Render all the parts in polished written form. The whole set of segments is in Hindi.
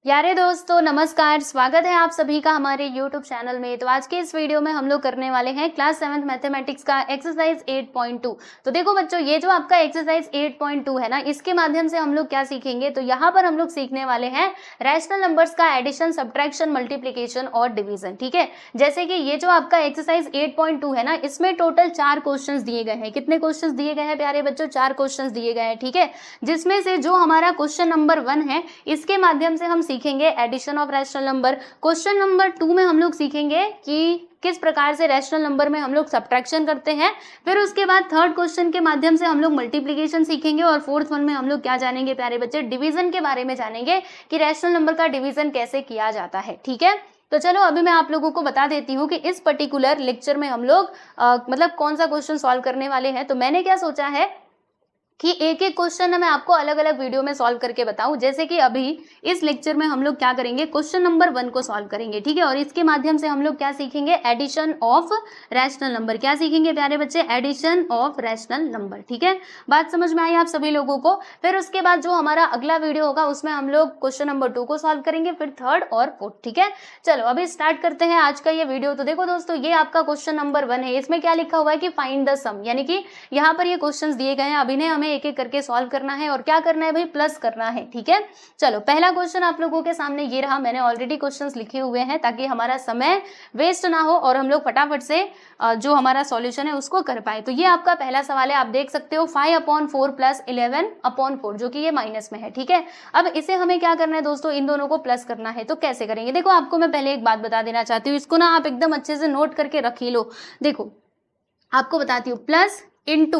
प्यारे दोस्तों नमस्कार, स्वागत है आप सभी का हमारे YouTube चैनल में। तो आज के इस वीडियो में हम लोग करने वाले हैं क्लास 7th मैथमेटिक्स का एक्सरसाइज 8.2। तो देखो बच्चों, ये जो आपका एक्सरसाइज 8.2 है ना, इसके माध्यम से हम लोग क्या सीखेंगे, तो यहाँ पर हम लोग सीखने वाले हैं रैशनल नंबर्स का एडिशन, सब्ट्रैक्शन, मल्टीप्लीकेशन और डिवीजन। ठीक है, जैसे कि ये जो आपका एक्सरसाइज 8.2 है ना, इसमें टोटल 4 क्वेश्चन दिए गए हैं। कितने क्वेश्चन दिए गए हैं प्यारे बच्चों? 4 क्वेश्चन दिए गए हैं। ठीक है, जिसमें से जो हमारा क्वेश्चन नंबर 1 है, इसके माध्यम से हम सीखेंगे addition of rational number. Question number 2 में हम लोग सीखेंगे कि किस प्रकार से रैशनल नंबर में हम लोग सब्ट्रैक्शन करते हैं। फिर उसके बाद थर्ड क्वेश्चन के माध्यम से हम लोग मल्टीप्लिकेशन सीखेंगे और फोर्थ वन में हम लोग क्या जानेंगे प्यारे बच्चे? डिवीजन के बारे में जानेंगे कि रैशनल नंबर का डिवीजन कैसे किया जाता है। ठीक है, तो चलो अभी मैं आप लोगों को बता देती हूँ कि इस पर्टिकुलर लेक्चर में हम लोग मतलब कौन सा क्वेश्चन सॉल्व करने वाले हैं। तो मैंने क्या सोचा है कि एक एक क्वेश्चन मैं आपको अलग अलग वीडियो में सॉल्व करके बताऊं। जैसे कि अभी इस लेक्चर में हम लोग क्या करेंगे, क्वेश्चन नंबर 1 को सॉल्व करेंगे। ठीक है, और इसके माध्यम से हम लोग क्या सीखेंगे? Addition of rational number. क्या सीखेंगे प्यारे बच्चे? Addition of rational number. ठीक है, बात समझ में आई आप सभी लोगों को? फिर उसके बाद जो हमारा अगला वीडियो होगा उसमें हम लोग क्वेश्चन नंबर 2 को सॉल्व करेंगे, फिर थर्ड और फोर्थ। ठीक है, चलो अभी स्टार्ट करते हैं आज का ये वीडियो। तो देखो दोस्तों, ये आपका क्वेश्चन नंबर 1 है। इसमें क्या लिखा हुआ है कि फाइंड द सम, यानी कि यहाँ पर ये क्वेश्चन दिए गए हैं, अभी ने हमें एक एक करके सॉल्व करना है और क्या करना है भाई? प्लस करना है। ठीक है, चलो पहला क्वेश्चन आप लोगों के सामने ये रहा। मैंने ऑलरेडी क्वेश्चंस लिखे हुए हैं ताकि हमारा समय वेस्ट ना हो और हम लोग फटाफट से जो हमारा सॉल्यूशन है उसको कर पाए। तो ये आपका पहला सवाल है, आप देख सकते हो 5/4 प्लस 11/4, जो कि ये माइनस में है। ठीक है, अब इसे हमें क्या करना है दोस्तों? इन दोनों को प्लस करना है। तो कैसे करेंगे? देखो, आपको मैं पहले एक बात बता देना चाहती हूँ, इसको ना आप एकदम अच्छे से नोट करके रख ही लो। देखो आपको बताती हूँ, प्लस इंटू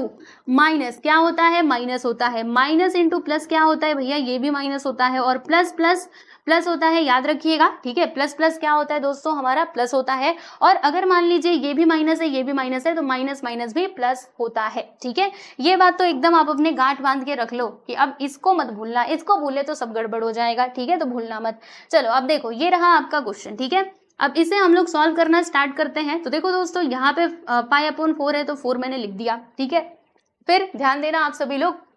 माइनस क्या होता है? माइनस होता है। माइनस इंटू प्लस क्या होता है भैया? ये भी माइनस होता है। और प्लस प्लस प्लस होता है, याद रखिएगा। ठीक है, प्लस प्लस क्या होता है दोस्तों? हमारा प्लस होता है। और अगर मान लीजिए ये भी माइनस है, ये भी माइनस है, तो माइनस माइनस भी प्लस होता है। ठीक है, ये बात तो एकदम आप अपने गांठ बांध के रख लो कि अब इसको मत भूलना, इसको भूले तो सब गड़बड़ हो जाएगा। ठीक है, तो भूलना मत। चलो अब देखो, ये रहा आपका क्वेश्चन। ठीक है, अब इसे हम लोग सॉल्व करना स्टार्ट करते हैं। तो देखो दोस्तों, यहाँ पे π/4 है तो 4 मैंने लिख दिया। ठीक है, फिर ध्यान देना आप सभी लोग,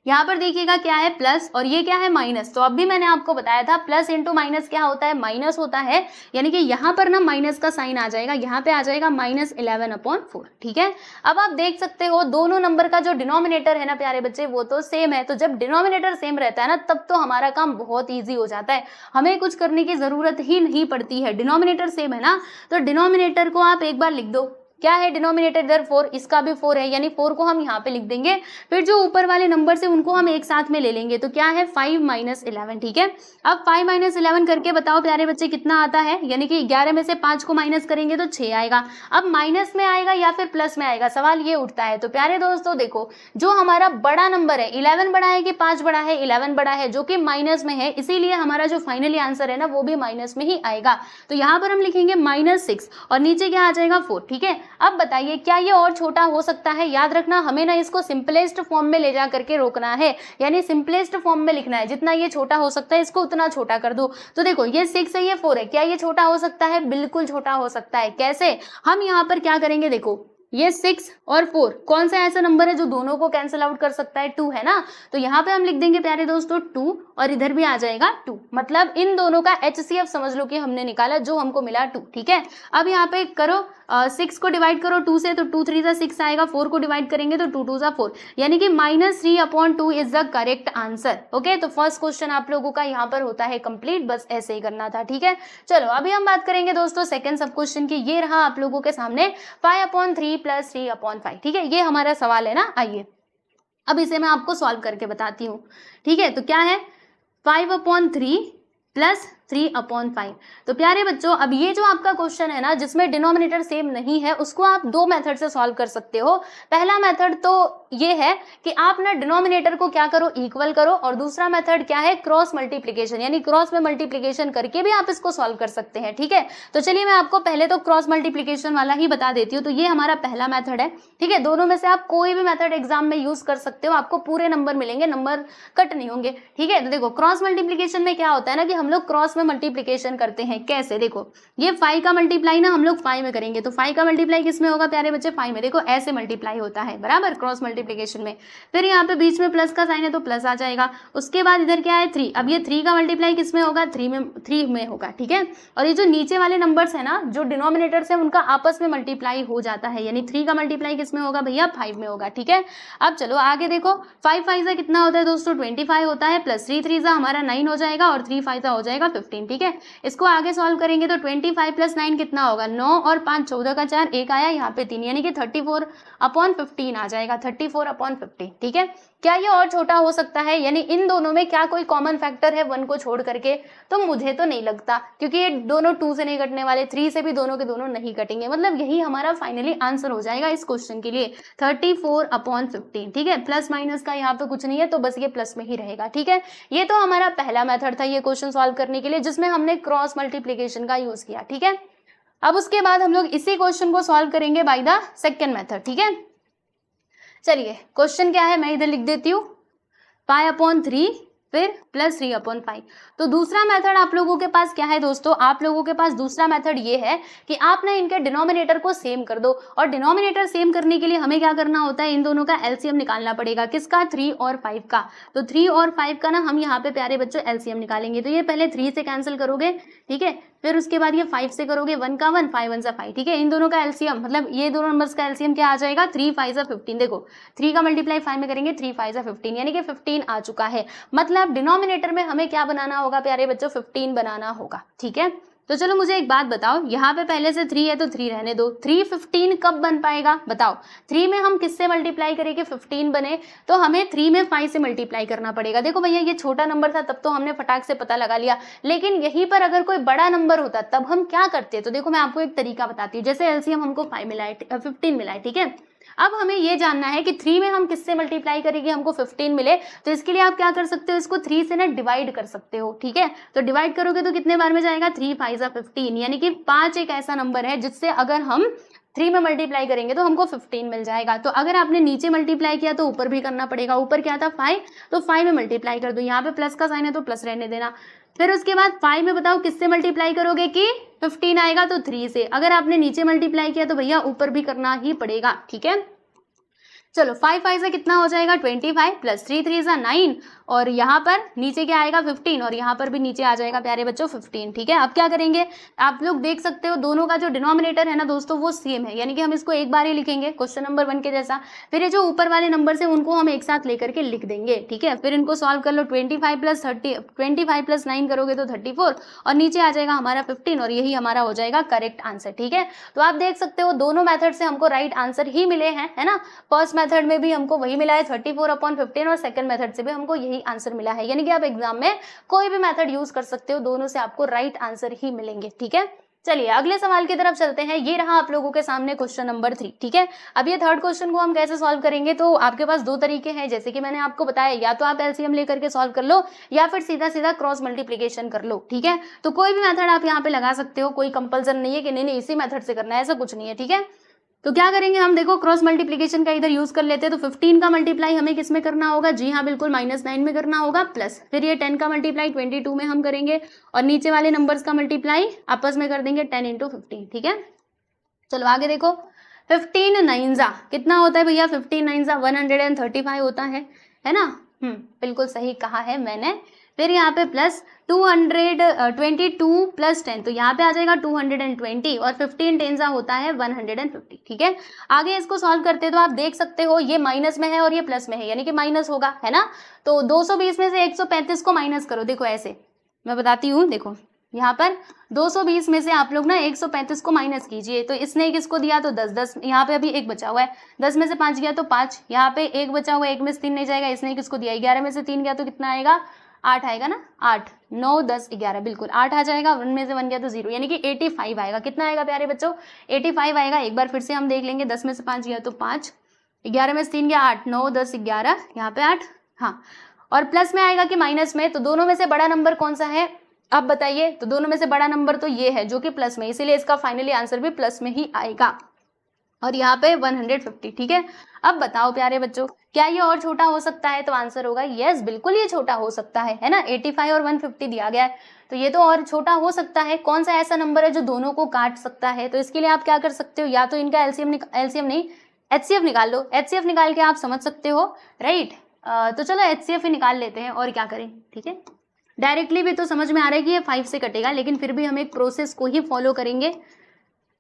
यहाँ पर देखिएगा क्या है? प्लस, और ये क्या है? माइनस। तो अभी मैंने आपको बताया था प्लस इंटू माइनस क्या होता है? माइनस होता है। यानी कि यहाँ पर ना माइनस का साइन आ जाएगा, यहाँ पे आ जाएगा -11/4। ठीक है, अब आप देख सकते हो दोनों नंबर का जो डिनोमिनेटर है ना प्यारे बच्चे, वो तो सेम है। तो जब डिनोमिनेटर सेम रहता है ना, तब तो हमारा काम बहुत ईजी हो जाता है, हमें कुछ करने की जरूरत ही नहीं पड़ती है। डिनोमिनेटर सेम है ना, तो डिनोमिनेटर को आप एक बार लिख दो। क्या है डिनोमिनेटर? इधर 4, इसका भी 4 है, यानी 4 को हम यहाँ पे लिख देंगे। फिर जो ऊपर वाले नंबर से उनको हम एक साथ में ले लेंगे। तो क्या है? 5 - 11। ठीक है, अब 5 - 11 करके बताओ प्यारे बच्चे कितना आता है? यानी कि 11 में से 5 को माइनस करेंगे तो 6 आएगा। अब माइनस में आएगा या फिर प्लस में आएगा, सवाल ये उठता है। तो प्यारे दोस्तों देखो, जो हमारा बड़ा नंबर है, 11 बड़ा है कि 5 बड़ा है? 11 बड़ा है, जो कि माइनस में है, इसीलिए हमारा जो फाइनली आंसर है ना, वो भी माइनस में ही आएगा। तो यहाँ पर हम लिखेंगे -6 और नीचे क्या आ जाएगा? 4। ठीक है, अब बताइए क्या ये और छोटा हो सकता है? याद रखना, हमें ना इसको सिंपलेस्ट फॉर्म में ले जा करके रोकना है, यानी सिंपलेस्ट फॉर्म में लिखना है। जितना ये छोटा हो सकता है इसको उतना छोटा कर दो। तो देखो, ये 6 है, ये 4 है, क्या ये छोटा हो सकता है? बिल्कुल छोटा हो सकता है। कैसे? हम यहाँ पर क्या करेंगे? देखो, ये 6 और 4 कौन सा ऐसा नंबर है जो दोनों को कैंसिल आउट कर सकता है? 2 है ना। तो यहाँ पे हम लिख देंगे प्यारे दोस्तों 2, और इधर भी आ जाएगा 2। मतलब इन दोनों का HCF समझ लो कि हमने निकाला, जो हमको मिला 2। ठीक है, अब यहाँ पे करो 6 को डिवाइड करो 2 से, तो 2 3 सा 6 आएगा। 4 को डिवाइड करेंगे तो 2 2 सा 4, यानी कि -3/2 is the correct answer. Okay, तो फर्स्ट क्वेश्चन आप लोगों का यहाँ पर होता है कंप्लीट, बस ऐसे ही करना था। ठीक है, चलो अभी हम बात करेंगे दोस्तों सेकंड सब क्वेश्चन की। ये रहा आप लोगों के सामने 5/3 प्लस 3/5। ठीक है, ये हमारा सवाल है ना। आइए अब इसे मैं आपको सॉल्व करके बताती हूँ। ठीक है, तो क्या है? 5/3 प्लस 3/5। तो प्यारे बच्चों, अब ये जो आपका क्वेश्चन है ना, जिसमें डिनोमिनेटर सेम नहीं है, उसको आप 2 मेथड से सॉल्व कर सकते हो। पहला मेथड तो ये है कि आप ना डिनोमिनेटर को क्या करो? इक्वल करो। और दूसरा मेथड क्या है? क्रॉस मल्टीप्लीकेशन, यानी क्रॉस में मल्टीप्लीकेशन करके भी आप इसको सॉल्व कर सकते हैं। ठीक है, तो चलिए मैं आपको पहले तो क्रॉस मल्टीप्लीकेशन वाला ही बता देती हूँ। तो ये हमारा पहला मेथड है। ठीक है, दोनों में से आप कोई भी मेथड एग्जाम में यूज कर सकते हो, आपको पूरे नंबर मिलेंगे, नंबर कट नहीं होंगे। ठीक है, तो देखो क्रॉस मल्टीप्लीकेशन में क्या होता है ना कि हम लोग क्रॉस क्रॉस में मल्टीप्लीकेशन करते हैं। कैसे, देखो ये 5 का मल्टीप्लाई ना हम लोग 5 में करेंगे, तो 5 का मल्टीप्लाई किस में होगा प्यारे बच्चे, 5 में। देखो ऐसे मल्टीप्लाई होता है बराबर क्रॉस मल्टीप्लीकेशन में। फिर यहाँ पे बीच में प्लस का साइन है तो प्लस आ जाएगा। उसके बाद इधर क्या है 3, अब ये 3 का मल्टीप्लाई किस में होगा, 3 में होगा, ठीक है। और ये जो नीचे वाले नंबर्स है ना, जो डिनोमिनेटर से उनका आपस में मल्टीप्लाई हो जाता है, यानी 3 का मल्टीप्लाई किस में होगा भैया, 5 में होगा, ठीक है। अब चलो आगे देखो, 5 5 कितना होता है दोस्तों, 25 होता है, प्लस 3 3 हमारा 9 हो जाएगा, और 3 5 हो जाएगा 15, ठीक है। इसको आगे सॉल्व करेंगे तो 25 + 9 कितना होगा, 9 और 5 14 का 4, एक आया यहाँ पे 3, यानी कि 34/15 आ जाएगा, 34/15, ठीक है। क्या ये और छोटा हो सकता है, यानी इन दोनों में क्या कोई कॉमन फैक्टर है 1 को छोड़ करके, तो मुझे तो नहीं लगता, क्योंकि ये दोनों 2 से नहीं कटने वाले, 3 से भी दोनों के दोनों नहीं कटेंगे। मतलब यही हमारा फाइनली आंसर हो जाएगा इस क्वेश्चन के लिए, 34/15, ठीक है। प्लस माइनस का यहाँ पे कुछ नहीं है, तो बस ये प्लस में ही रहेगा, ठीक है। ये तो हमारा पहला मेथड था ये क्वेश्चन सॉल्व करने के लिए, जिसमें हमने क्रॉस मल्टीप्लीकेशन का यूज किया, ठीक है। अब उसके बाद हम लोग इसी क्वेश्चन को सॉल्व करेंगे बाय द सेकेंड मेथड, ठीक है। चलिए क्वेश्चन क्या है, मैं इधर लिख देती हूँ, 5/3 फिर प्लस 3/5। तो दूसरा मेथड आप लोगों के पास क्या है दोस्तों, आप लोगों के पास दूसरा मेथड ये है कि आप ना इनके डिनोमिनेटर को सेम कर दो, और डिनोमिनेटर सेम करने के लिए हमें क्या करना होता है, इन दोनों का एलसीएम निकालना पड़ेगा। किसका, 3 और 5 का। तो 3 और 5 का ना हम यहाँ पे प्यारे बच्चों एलसीएम निकालेंगे। तो ये पहले 3 से कैंसिल करोगे, ठीक है, फिर उसके बाद ये 5 से करोगे, 1 का 1, 5 1 सा 5, ठीक है। इन दोनों का एलसीएम, मतलब ये दोनों नंबर्स का एलसीएम क्या आ जाएगा, 3 5 15। देखो 3 का मल्टीप्लाई 5 में करेंगे, 3 5 15, यानी कि 15 आ चुका है। मतलब डिनोमिनेटर में हमें क्या बनाना होगा प्यारे बच्चों, 15 बनाना होगा, ठीक है। तो चलो मुझे एक बात बताओ, यहाँ पे पहले से 3 है तो 3 रहने दो, 3 15 कब बन पाएगा बताओ। 3 में हम किससे मल्टीप्लाई करेंगे 15 बने, तो हमें 3 में 5 से मल्टीप्लाई करना पड़ेगा। देखो भैया ये छोटा नंबर था तब तो हमने फटाक से पता लगा लिया, लेकिन यहीं पर अगर कोई बड़ा नंबर होता तब हम क्या करते। तो देखो मैं आपको एक तरीका बताती हूँ। जैसे एलसीएम हमको 5 मिला है, 15 मिला है, ठीक है। अब हमें ये जानना है कि 3 में हम किससे मल्टीप्लाई करेंगे हमको 15 मिले, तो इसके लिए आप क्या कर सकते हो, इसको 3 से ना डिवाइड कर सकते हो, ठीक है। तो डिवाइड करोगे तो कितने बार में जाएगा, 3 5 15, यानी कि 5 एक ऐसा नंबर है जिससे अगर हम 3 में मल्टीप्लाई करेंगे तो हमको 15 मिल जाएगा। तो अगर आपने नीचे मल्टीप्लाई किया तो ऊपर भी करना पड़ेगा। ऊपर क्या था 5, तो 5 में मल्टीप्लाई कर दो, यहाँ पे प्लस का साइन है तो प्लस रहने देना। फिर उसके बाद 5 में बताओ किससे मल्टीप्लाई करोगे कि 15 आएगा, तो 3 से। अगर आपने नीचे मल्टीप्लाई किया तो भैया ऊपर भी करना ही पड़ेगा, ठीक है। चलो 5 5 से कितना हो जाएगा 25, प्लस 3 3 9, और यहाँ पर नीचे क्या आएगा 15, और यहाँ पर भी नीचे आ जाएगा प्यारे बच्चों 15, ठीक है। अब क्या करेंगे, आप लोग देख सकते हो दोनों का जो डिनोमिनेटर है ना दोस्तों वो सेम है, यानी कि हम इसको एक बार ही लिखेंगे क्वेश्चन नंबर 1 के जैसा। फिर ये जो ऊपर वाले नंबर है उनको हम एक साथ लेकर के लिख देंगे, ठीक है। फिर इनको सॉल्व कर लो, 25 + 9 करोगे तो 34, और नीचे आ जाएगा हमारा 15, और यही हमारा हो जाएगा करेक्ट आंसर, ठीक है। तो आप देख सकते हो दोनों मेथड से हमको राइट आंसर ही मिले हैं, है ना। फर्स्ट मेथड में भी हमको वही मिला है 34/15, और सेकंड मेथड से भी हमको यही आंसर मिला है, यानी कि आप एग्जाम में कोई भी मेथड यूज कर सकते हो, दोनों से आपको राइट आंसर ही मिलेंगे, ठीक है। चलिए अगले सवाल की तरफ चलते हैं। ये रहा आप लोगों के सामने क्वेश्चन नंबर 3, ठीक है। अब ये थर्ड क्वेश्चन को हम कैसे सॉल्व करेंगे, तो आपके पास 2 तरीके हैं, जैसे कि मैंने आपको बताया, या तो आप एलसीएम लेकर के सॉल्व कर लो, या फिर सीधा सीधा क्रॉस मल्टीप्लीकेशन कर लो, ठीक है। तो कोई भी मेथड आप यहाँ पे लगा सकते हो, कोई कंपल्सन नहीं है कि नहीं इसी मेथड से करना है, ऐसा कुछ नहीं है, ठीक है। तो क्या करेंगे हम, देखो क्रॉस मल्टीप्लीकेशन का इधर यूज कर लेते हैं। तो 15 का मल्टीप्लाई हमें किस में करना होगा, जी हाँ बिल्कुल -9 में करना होगा, प्लस फिर ये 10 का मल्टीप्लाई 22 में हम करेंगे, और नीचे वाले नंबर्स का मल्टीप्लाई आपस में कर देंगे 10 × 15, ठीक है। चलो आगे देखो, 15 9 कितना होता है भैया, 15 9 135 होता है ना। बिल्कुल सही कहा है मैंने। फिर यहाँ पे प्लस 222 + 10, तो यहाँ पे आ जाएगा 220, और 15 10 होता है 150, ठीक है। आगे इसको सॉल्व करते तो आप देख सकते हो ये माइनस में है और ये प्लस में है, यानी कि माइनस होगा, है ना। तो 220 में से 135 को माइनस करो, देखो ऐसे मैं बताती हूँ। देखो यहाँ पर 220 में से आप लोग ना 135 को माइनस कीजिए, तो इसने किसको दिया, तो 10 10, यहाँ पे अभी 1 बचा हुआ है, 10 में से 5 गया तो 5, यहाँ पे 1 बचा हुआ है, 1 में से 3 नहीं जाएगा, इसने किसको दिया 11 में से 3 गया तो कितना आएगा 8 आएगा ना, 8 9 10 11 बिल्कुल 8 आ जाएगा, 1 में से 1 गया तो 0, यानी कि 85 आएगा। कितना आएगा प्यारे बच्चों, 85 आएगा। एक बार फिर से हम देख लेंगे, 10 में से 5 गया तो 5, 11 में से 3 गया 8, 9 10 11, यहाँ पे 8, हाँ। और प्लस में आएगा कि माइनस में, तो दोनों में से बड़ा नंबर कौन सा है अब बताइए। तो दोनों में से बड़ा नंबर तो ये है जो कि प्लस में, इसीलिए इसका फाइनली आंसर भी प्लस में ही आएगा। और यहाँ पे 150, ठीक है। अब बताओ प्यारे बच्चों, क्या ये और छोटा हो सकता है? तो आंसर होगा यस, बिल्कुल ये छोटा हो सकता है ना। 85 और 150 दिया गया है, तो ये तो और छोटा हो सकता है। कौन सा ऐसा नंबर है जो दोनों को काट सकता है? तो इसके लिए आप क्या कर सकते हो, या तो इनका एलसीएम नहीं, एचसीएफ निकाल लो। एचसीएफ निकाल के आप समझ सकते हो, राइट। तो चलो एचसीएफ ही निकाल लेते हैं, और क्या करें, ठीक है। डायरेक्टली भी तो समझ में आ रहा है कि ये 5 से कटेगा, लेकिन फिर भी हम एक प्रोसेस को ही फॉलो करेंगे।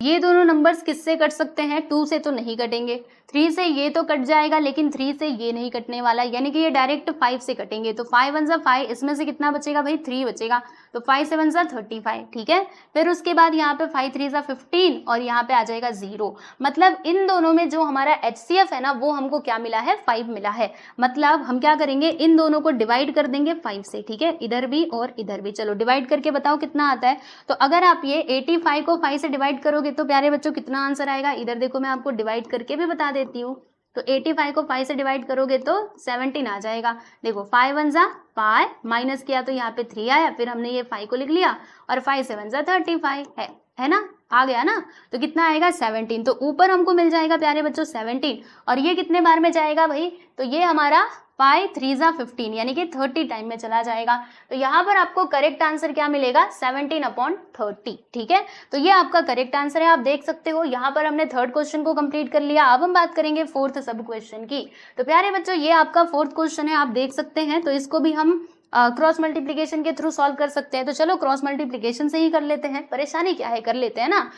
ये दोनों नंबर्स किससे कट सकते हैं? 2 से तो नहीं कटेंगे, 3 से ये तो कट जाएगा, लेकिन 3 से ये नहीं कटने वाला, यानी कि ये डायरेक्ट 5 से कटेंगे। तो 5 1 जा 5, इसमें से कितना बचेगा भाई? 3 बचेगा। तो 5 7 जा 35, ठीक है। फिर उसके बाद यहाँ पे 5 3 जा 15 और यहाँ पे आ जाएगा 0। मतलब इन दोनों में जो हमारा एचसीएफ है ना, वो हमको क्या मिला है? 5 मिला है। मतलब हम क्या करेंगे, इन दोनों को डिवाइड कर देंगे 5 से, ठीक है। इधर भी और इधर भी। चलो डिवाइड करके बताओ कितना आता है। तो अगर आप ये 85 को 5 से डिवाइड करोगे तो प्यारे बच्चों कितना आंसर आएगा? इधर देखो, मैं आपको डिवाइड करके भी बता देती हूँ। तो 85 को 5 से डिवाइड करोगे तो 17 आ जाएगा। देखो 5 1 जा 5, माइनस किया तो यहाँ पे 3 आया, फिर हमने ये 5 को लिख लिया, और 5 7 जा 35 है ना, आ गया ना। तो कितना आएगा? 17। तो ऊपर हमको मिल जाएगा प्यारे बच्चों 17, और ये कितने बार में जाएगा भाई? तो ये हमारा 5 3 जा 15, यानी कि 30 टाइम में चला जाएगा। तो यहाँ पर आपको करेक्ट आंसर क्या मिलेगा? 17/30, ठीक है। तो ये आपका करेक्ट आंसर है, आप देख सकते हो। यहाँ पर हमने थर्ड क्वेश्चन को कंप्लीट कर लिया। अब हम बात करेंगे फोर्थ सब क्वेश्चन की। तो प्यारे बच्चों, ये आपका फोर्थ क्वेश्चन है, आप देख सकते हैं। तो इसको भी हम क्रॉस मल्टीप्लीकेशन के थ्रू सॉल्व कर सकते हैं। तो चलो क्रॉस मल्टीप्लीकेशन से ही कर लेते हैं, परेशानी क्या है, कर लेते हैं ना।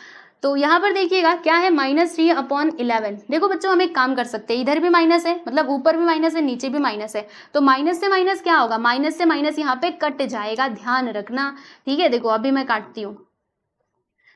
तो यहाँ पर देखिएगा क्या है, -3/11। देखो बच्चों, हम एक काम कर सकते हैं, इधर भी माइनस है, मतलब ऊपर भी माइनस है, नीचे भी माइनस है। तो माइनस से माइनस क्या होगा? माइनस से माइनस यहाँ पे कट जाएगा, ध्यान रखना, ठीक है। देखो अभी मैं काटती हूँ,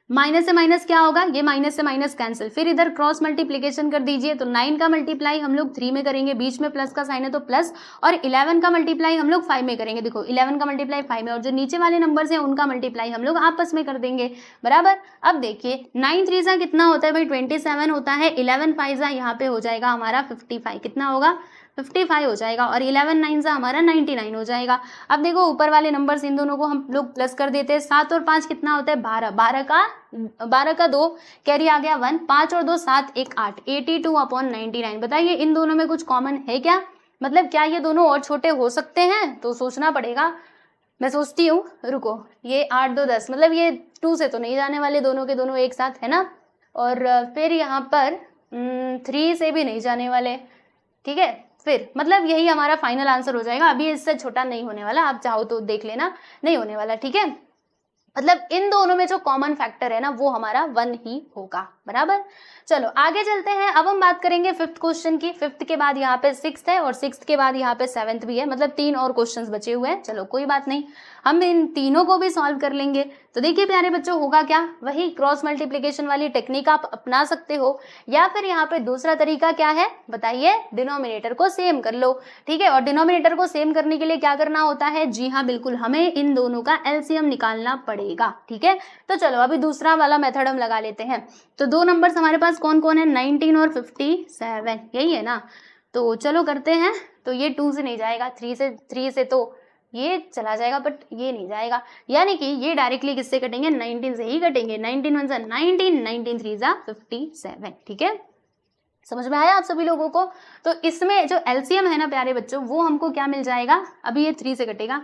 माइनस से माइनस क्या होगा? ये माइनस से माइनस कैंसिल। फिर इधर क्रॉस मल्टीप्लीकेशन कर दीजिए। तो 9 का मल्टीप्लाई हम लोग 3 में करेंगे, बीच में प्लस का साइन है तो प्लस, और 11 का मल्टीप्लाई हम लोग 5 में करेंगे। देखो 11 का मल्टीप्लाई 5 में, और जो नीचे वाले नंबर्स हैं उनका मल्टीप्लाई हम लोग आपस में कर देंगे, बराबर। अब देखिए 9 3 जा कितना होता है भाई? 27 होता है। 11 5 जा यहाँ पे हो जाएगा हमारा 55, कितना होगा? 55 हो जाएगा, और 11 9 जा हमारा 99 हो जाएगा। अब देखो ऊपर वाले नंबर्स, इन दोनों को हम लोग प्लस कर देते हैं। 7 और 5 कितना होता है? 12, 12 का 2 कैरी आ गया 1, 5 और 2 7 1 8, 82/99। बताइए इन दोनों में कुछ कॉमन है क्या? मतलब क्या ये दोनों और छोटे हो सकते हैं? तो सोचना पड़ेगा, मैं सोचती हूँ, रुको। ये 8 2 10, मतलब ये 2 से तो नहीं जाने वाले, दोनों के दोनों एक साथ, है ना। और फिर यहाँ पर 3 से भी नहीं जाने वाले, ठीक है। फिर मतलब यही हमारा फाइनल आंसर हो जाएगा। अभी इससे छोटा नहीं होने वाला, आप चाहो तो देख लेना, नहीं होने वाला, ठीक है। मतलब इन दोनों में जो कॉमन फैक्टर है ना, वो हमारा 1 ही होगा, बराबर। चलो आगे चलते हैं। अब हम बात करेंगे फिफ्थ क्वेश्चन की। फिफ्थ के बाद यहाँ पे सिक्स्थ है, और सिक्स्थ के बाद यहाँ पे सेवेंथ भी है, मतलब 3 और क्वेश्चंस बचे हुए हैं। चलो कोई बात नहीं, हम इन तीनों को भी सॉल्व कर लेंगे। तो देखिए प्यारे बच्चों, होगा क्या, वही क्रॉस मल्टीप्लीकेशन वाली टेक्निक आप अपना सकते हो, या फिर यहाँ पे दूसरा तरीका क्या है बताइए, डिनोमिनेटर को सेम कर लो, ठीक है। और डिनोमिनेटर को सेम करने के लिए क्या करना होता है? जी हाँ बिल्कुल, हमें इन दोनों का एलसीएम निकालना पड़ेगा, ठीक है। तो चलो अभी दूसरा वाला मेथड हम लगा लेते हैं। तो दो नंबर्स हमारे पास कौन कौन है? 19 और 57, यही है ना। तो चलो करते हैं। तो ये 2 से नहीं जाएगा, 3 से तो ये चला जाएगा, बट ये नहीं जाएगा, यानी कि ये डायरेक्टली किससे कटेंगे? 19 से ही कटेंगे। 19 1 जा 19, 19 3 जा 57, ठीक है। समझ में आया आप सभी लोगों को? तो इसमें जो एलसीएम है ना प्यारे बच्चों, वो हमको क्या मिल जाएगा? अभी ये 3 से कटेगा,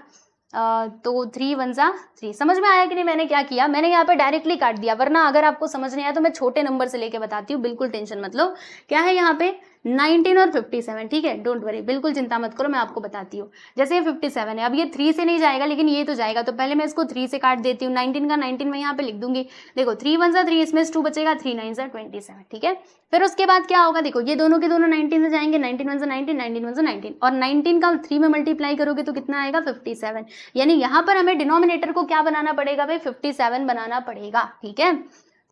तो 3 1 जा 3। समझ में आया कि नहीं? मैंने क्या किया, मैंने यहाँ पे डायरेक्टली काट दिया, वरना अगर आपको समझ नहीं आया तो मैं छोटे नंबर से लेके बताती हूँ, बिल्कुल टेंशन मत लो। क्या है यहाँ पे? 19 और 57, ठीक है, डोंट वरी, बिल्कुल चिंता मत करो, मैं आपको बताती हूँ। जैसे ये 57 है, अब ये 3 से नहीं जाएगा, लेकिन ये तो जाएगा, तो पहले मैं इसको 3 से काट देती हूँ। 19 का 19 मैं यहाँ पे लिख दूंगी। देखो 3 1 जा 3, इसमें 2 बचेगा, 3 9 जा 27, ठीक है। फिर उसके बाद क्या होगा? देखो ये दोनों के दोनों 19 से जाएंगे, 19 1 जा 19, 19 1 जा 19, और 19 का 3 में मल्टीप्लाई करोगे तो कितना आएगा? 57। यानी यहाँ पर हमें डिनोमिनेटर को क्या बनाना पड़ेगा भाई? 57 बनाना पड़ेगा, ठीक है।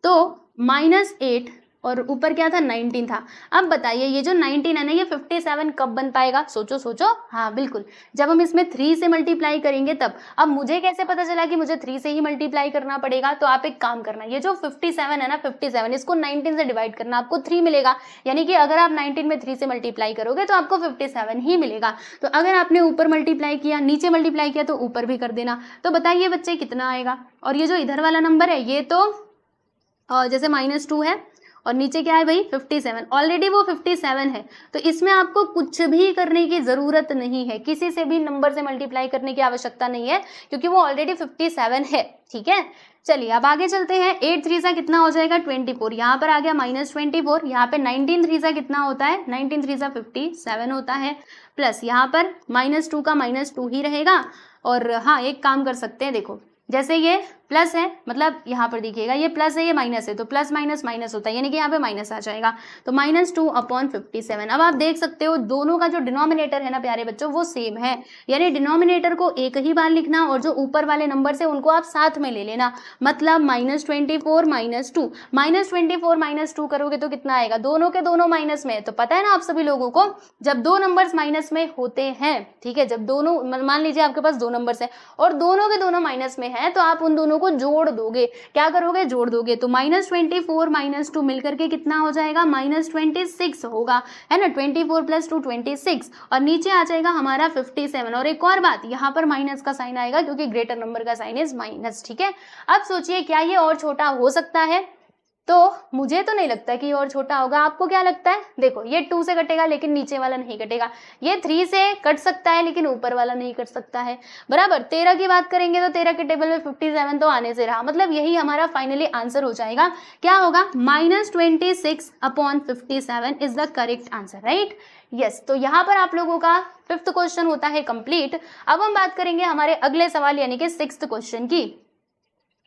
तो -8 और ऊपर क्या था? 19 था। अब बताइए ये जो 19 है ना, ये 57 कब बन पाएगा? सोचो सोचो, हाँ बिल्कुल, जब हम इसमें 3 से मल्टीप्लाई करेंगे तब। अब मुझे कैसे पता चला कि मुझे 3 से ही मल्टीप्लाई करना पड़ेगा? तो आप एक काम करना, ये जो 57 है ना, 57 इसको 19 से डिवाइड करना, आपको 3 मिलेगा। यानी कि अगर आप 19 में 3 से मल्टीप्लाई करोगे तो आपको 57 ही मिलेगा। तो अगर आपने ऊपर मल्टीप्लाई किया, नीचे मल्टीप्लाई किया, तो ऊपर भी कर देना। तो बताइए बच्चे कितना आएगा? और ये जो इधर वाला नंबर है, ये तो जैसे -2 है, और नीचे क्या है भाई 57, ऑलरेडी वो 57 है, तो इसमें आपको कुछ भी करने की ज़रूरत नहीं है, किसी से भी नंबर से मल्टीप्लाई करने की आवश्यकता नहीं है क्योंकि वो ऑलरेडी 57 है। ठीक है, चलिए अब आगे चलते हैं। 8 3 सा कितना हो जाएगा 24, यहाँ पर आ गया -24, यहाँ पे 19 3 सा कितना होता है 19 3 सा 57 होता है, प्लस यहाँ पर -2 का -2 ही रहेगा। और हाँ एक काम कर सकते हैं, देखो जैसे ये प्लस है मतलब यहाँ पर देखिएगा ये प्लस है ये माइनस है, तो प्लस माइनस माइनस होता है, यानी कि यहाँ पे माइनस आ जाएगा, तो -2/57। अब आप देख सकते हो दोनों का जो डिनोमिनेटर है ना प्यारे बच्चों वो सेम है, यानी डिनोमिनेटर को एक ही बार लिखना और जो ऊपर वाले नंबर से उनको आप साथ में ले लेना, मतलब -24 -2 -24 -2 करोगे तो कितना आएगा, दोनों के दोनों माइनस में, तो पता है ना आप सभी लोगों को जब दो नंबर्स माइनस में होते हैं, ठीक है, जब दोनों मान लीजिए आपके पास दो नंबर्स है और दोनों के दोनों माइनस में है, तो आप उन दोनों को जोड़ दोगे, क्या करोगे जोड़ दोगे, तो -24 -2 मिलकर के कितना हो जाएगा -26 होगा, है ना, 24 + 2 26, और नीचे आ जाएगा हमारा 57। और एक और बात, यहाँ पर माइनस का साइन आएगा क्योंकि ग्रेटर नंबर का साइन इज माइनस। ठीक है, अब सोचिए क्या ये और छोटा हो सकता है, तो मुझे तो नहीं लगता कि और छोटा होगा, आपको क्या लगता है, देखो ये 2 से कटेगा लेकिन नीचे वाला नहीं कटेगा, ये 3 से कट सकता है लेकिन ऊपर वाला नहीं कट सकता है, बराबर। 13 की बात करेंगे तो 13 के टेबल में 57 तो आने से रहा, मतलब यही हमारा फाइनली आंसर हो जाएगा, क्या होगा -26/57 is the correct answer, right. Yes, तो यहाँ पर आप लोगों का 5th क्वेश्चन होता है कंप्लीट। अब हम बात करेंगे हमारे अगले सवाल यानी कि 6th क्वेश्चन की।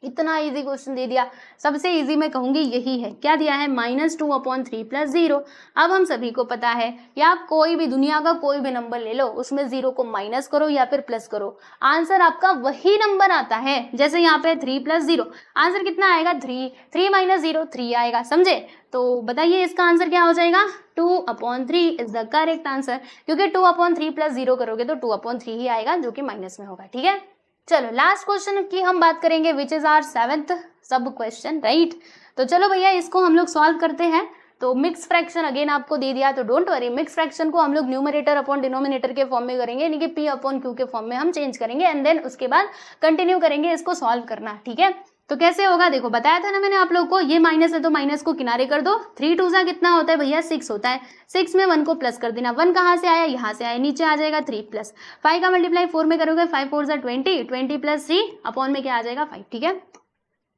इतना इजी क्वेश्चन दे दिया, सबसे इजी मैं कहूंगी यही है, क्या दिया है -2/3 + 0। अब हम सभी को पता है कि आप कोई भी दुनिया का कोई भी नंबर ले लो उसमें 0 को माइनस करो या फिर प्लस करो, आंसर आपका वही नंबर आता है। जैसे यहाँ पे 3 + 0 आंसर कितना आएगा 3, 3 - 0 3 आएगा, समझे। तो बताइए इसका आंसर क्या हो जाएगा 2/3 इज द करेक्ट आंसर, क्योंकि 2/3 + 0 करोगे तो 2/3 ही आएगा जो कि माइनस में होगा। ठीक है, चलो लास्ट क्वेश्चन की हम बात करेंगे विच इज आवर 7th सब क्वेश्चन, राइट। तो चलो भैया इसको हम लोग सॉल्व करते हैं। तो मिक्स फ्रैक्शन अगेन आपको दे दिया, तो डोंट वरी, मिक्स फ्रैक्शन को हम लोग न्यूमरेटर अपॉन डिनोमिनेटर के फॉर्म में करेंगे, यानी कि P/Q के फॉर्म में हम चेंज करेंगे एंड देन उसके बाद कंटिन्यू करेंगे इसको सॉल्व करना। ठीक है, तो कैसे होगा, देखो बताया था ना मैंने आप लोग को, ये माइनस है तो माइनस को किनारे कर दो, 3 2 सा कितना होता है भैया 6 होता है, 6 में 1 को प्लस कर देना, 1 कहाँ से आया यहाँ से आया, नीचे आ जाएगा 3 + 5 का मल्टीप्लाई 4 में करोगे 5 4 20, 20 + 3 अपॉन में क्या आ जाएगा 5। ठीक है,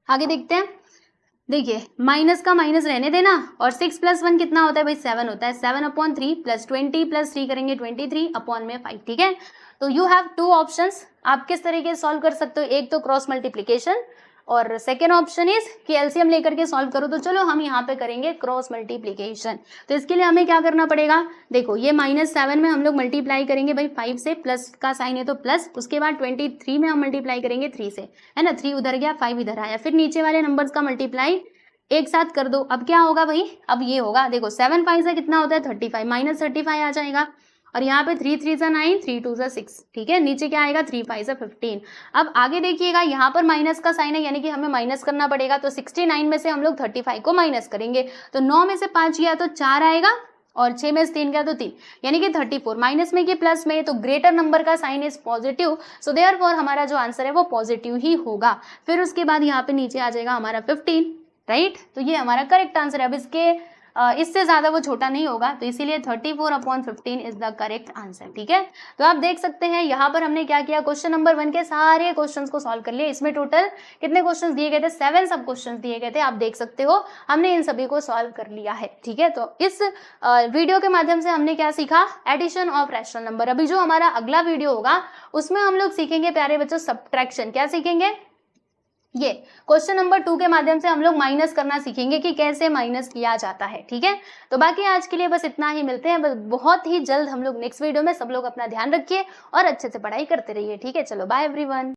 आगे देखते हैं। देखिए माइनस का माइनस रहने देना, और 6 + 1 कितना होता है भाई 7 होता है, 7/3 + 20 + 3 करेंगे 23 अपॉन में 5। ठीक है, तो यू हैव 2 ऑप्शंस, आप किस तरीके से सॉल्व कर सकते हो, एक तो क्रॉस मल्टीप्लीकेशन और सेकेंड ऑप्शन इज कि एलसीएम लेकर के सॉल्व करो। तो चलो हम यहाँ पे करेंगे क्रॉस मल्टीप्लीकेशन। तो इसके लिए हमें क्या करना पड़ेगा, देखो ये -7 में हम लोग मल्टीप्लाई करेंगे भाई 5 से, प्लस का साइन है तो प्लस, उसके बाद 23 में हम मल्टीप्लाई करेंगे 3 से, है ना, 3 उधर गया 5 इधर आया, फिर नीचे वाले नंबर्स का मल्टीप्लाई एक साथ कर दो। अब क्या होगा भाई, अब ये होगा, देखो 7 5 से कितना होता है 35, -35 आ जाएगा, और यहाँ पे 3 3 9, 3 2 6। ठीक है, नीचे क्या आएगा 3 5 15। अब आगे देखिएगा यहाँ पर माइनस का साइन है, यानी कि हमें माइनस करना पड़ेगा, तो 69 में से हम लोग 35 को माइनस करेंगे, तो 9 में से 5 गया तो 4 आएगा, और 6 में से 3 गया तो 3, यानी कि 34। माइनस में कि प्लस में, तो ग्रेटर नंबर का sign is positive, so therefore हमारा जो आंसर है वो पॉजिटिव ही होगा। फिर उसके बाद यहाँ पे नीचे आ जाएगा हमारा 15, राइट। तो ये हमारा करेक्ट आंसर है। अब इससे ज्यादा वो छोटा नहीं होगा, तो इसीलिए 34/15 इज द करेक्ट आंसर। ठीक है, तो आप देख सकते हैं यहाँ पर हमने क्या किया, क्वेश्चन नंबर 1 के सारे क्वेश्चंस को सॉल्व कर लिए। इसमें टोटल कितने क्वेश्चंस दिए गए थे, 7 सब क्वेश्चंस दिए गए थे, आप देख सकते हो हमने इन सभी को सॉल्व कर लिया है। ठीक है, तो इस वीडियो के माध्यम से हमने क्या सीखा, एडिशन ऑफ रैशनल नंबर। अभी जो हमारा अगला वीडियो होगा उसमें हम लोग सीखेंगे प्यारे बच्चों सब्ट्रैक्शन। क्या सीखेंगे, ये क्वेश्चन नंबर 2 के माध्यम से हम लोग माइनस करना सीखेंगे कि कैसे माइनस किया जाता है। ठीक है, तो बाकी आज के लिए बस इतना ही, मिलते हैं बस बहुत ही जल्द हम लोग नेक्स्ट वीडियो में। सब लोग अपना ध्यान रखिए और अच्छे से पढ़ाई करते रहिए। ठीक है, चलो बाय एवरीवन।